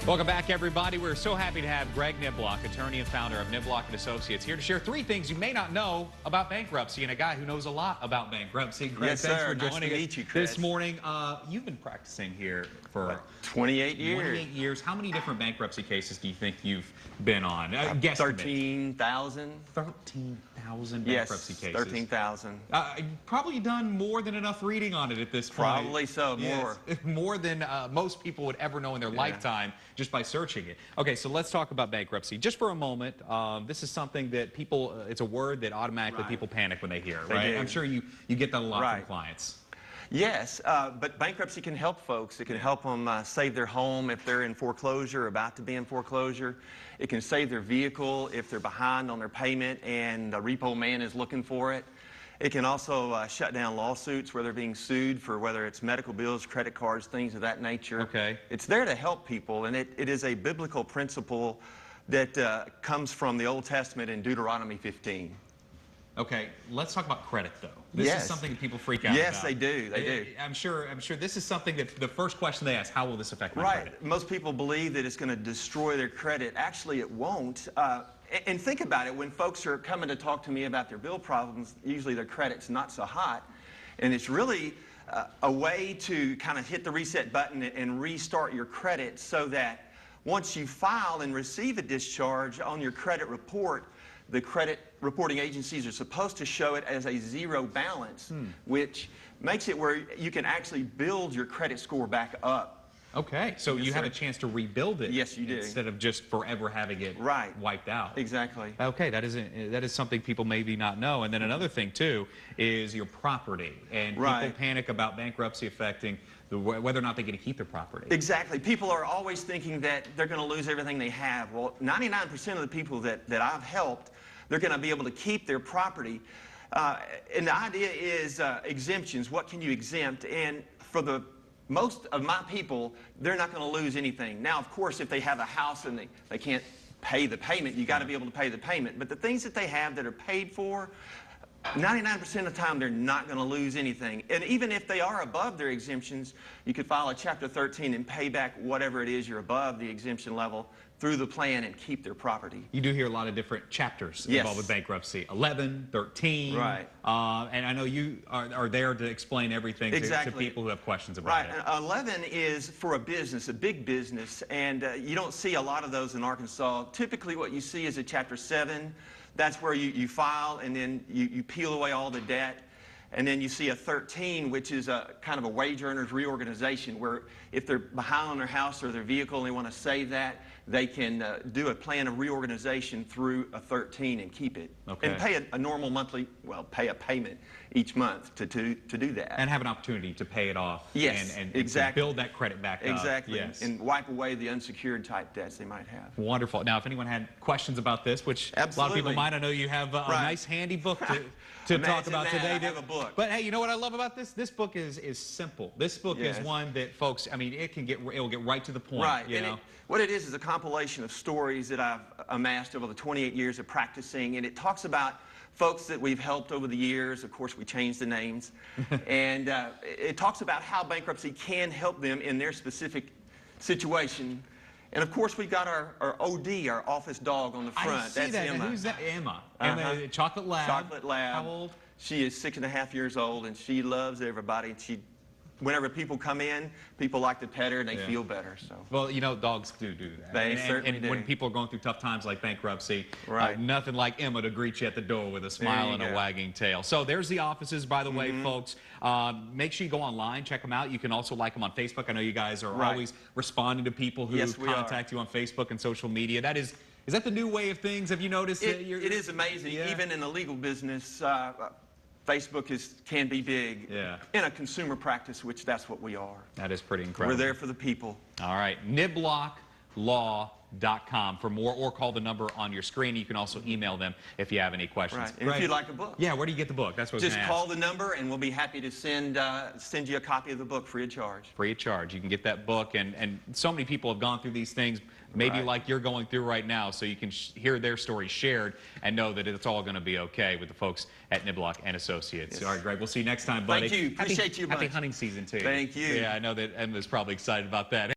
Welcome back, everybody. We're so happy to have Greg Niblock, attorney and founder of Niblock & Associates, here to share 3 things you may not know about bankruptcy, and a guy who knows a lot about bankruptcy. Greg, yes, thanks sir. for joining nice to meet you, Chris. this morning. You've been practicing here for 28 years. 28 years. How many different bankruptcy cases do you think you've been on? 13,000. 13,000 yes, bankruptcy cases. 13,000. You've probably done more than enough reading on it at this point. Probably so, more. Yes, more than most people would ever know in their lifetime just by searching it. Okay, so let's talk about bankruptcy. Just for a moment, this is something that people, it's a word that automatically people panic when they hear, right? I'm sure you get that a lot from clients. Yes, but bankruptcy can help folks. It can help them save their home if they're in foreclosure, or about to be in foreclosure. It can save their vehicle if they're behind on their payment and the repo man is looking for it. It can also shut down lawsuits where they're being sued for whether it's medical bills, credit cards, things of that nature. Okay. It's there to help people, and it is a biblical principle that comes from the Old Testament in Deuteronomy 15. Okay, let's talk about credit, though. This is something that people freak out about. Yes, they do. They do. I'm sure this is something that the first question they ask, how will this affect my credit? Right. Most people believe that it's going to destroy their credit. Actually, it won't. And think about it. When folks are coming to talk to me about their bill problems, usually their credit's not so hot. And it's really a way to kind of hit the reset button and restart your credit so that once you file and receive a discharge on your credit report, the credit reporting agencies are supposed to show it as a zero balance, which makes it where you can actually build your credit score back up. Okay, so you have a chance to rebuild it. Yes, you do. Instead of just forever having it wiped out. Exactly. Okay, that is something people maybe not know. And then another thing, too, is your property. And people panic about bankruptcy affecting whether or not they get to keep their property. Exactly. People are always thinking that they're going to lose everything they have. Well, 99% of the people that I've helped, they're going to be able to keep their property. And the idea is exemptions. What can you exempt? And for the most of my people, they're not going to lose anything. Now, of course, if they have a house and they can't pay the payment, you got to be able to pay the payment. But the things that they have that are paid for, 99% of the time, they're not going to lose anything. And even if they are above their exemptions, you could file a Chapter 13 and pay back whatever it is you're above the exemption level through the plan and keep their property. You do hear a lot of different chapters involved with bankruptcy. 11, 13. Right. And I know you are there to explain everything to people who have questions about it. Right. 11 is for a business, a big business, and you don't see a lot of those in Arkansas. Typically what you see is a Chapter 7. That's where you file and then you peel away all the debt. And then you see a 13, which is a kind of a wage earners reorganization, where if they're behind on their house or their vehicle and they want to save that, they can do a plan of reorganization through a 13 and keep it. Okay. And pay a normal monthly, pay a payment each month to do that. And have an opportunity to pay it off. Yes, and exactly. To build that credit back up. Exactly. Yes. And wipe away the unsecured type debts they might have. Wonderful. Now, if anyone had questions about this, which a lot of people might, I know you have a nice handy book to talk about today. I have a book. But hey, you know what I love about this? This book is simple. This book is one that folks, I mean, it'll get right to the point. Right. You know? What it is a compilation of stories that I've amassed over the 28 years of practicing, and it talks about folks that we've helped over the years. Of course, we changed the names. And it talks about how bankruptcy can help them in their specific situation. And of course, we've got our OD, our office dog, on the front. I see That's that. Emma. And who's that? Emma. Emma, Chocolate Lab. Chocolate Lab. How old? She is 6.5 years old, and she loves everybody. And whenever people come in, people like to pet her, and they feel better. So. Well, you know, dogs do that. They certainly do. When people are going through tough times like bankruptcy, right. Nothing like Emma to greet you at the door with a smile and a wagging tail. So there's the offices, by the way, folks. Make sure you go online, check them out. You can also like them on Facebook. I know you guys are always responding to people who contact you on Facebook and social media. Is that the new way of things? Have you noticed? It is amazing. Even in the legal business, Facebook can be big in a consumer practice, which that's what we are. That is pretty incredible. We're there for the people. All right. Nibblocklaw.com for more, or call the number on your screen. You can also email them if you have any questions. Right. And if you'd like a book. Yeah, where do you get the book? That's what Just call the number, and we'll be happy to send you a copy of the book free of charge. Free of charge. You can get that book, and so many people have gone through these things, maybe like you're going through right now, so you can hear their stories shared and know that it's all going to be okay with the folks at Niblock & Associates. All right, Greg, we'll see you next time, buddy. Thank you. Appreciate you a bunch. Happy hunting season to you. Thank you. Yeah, I know that Emma's probably excited about that.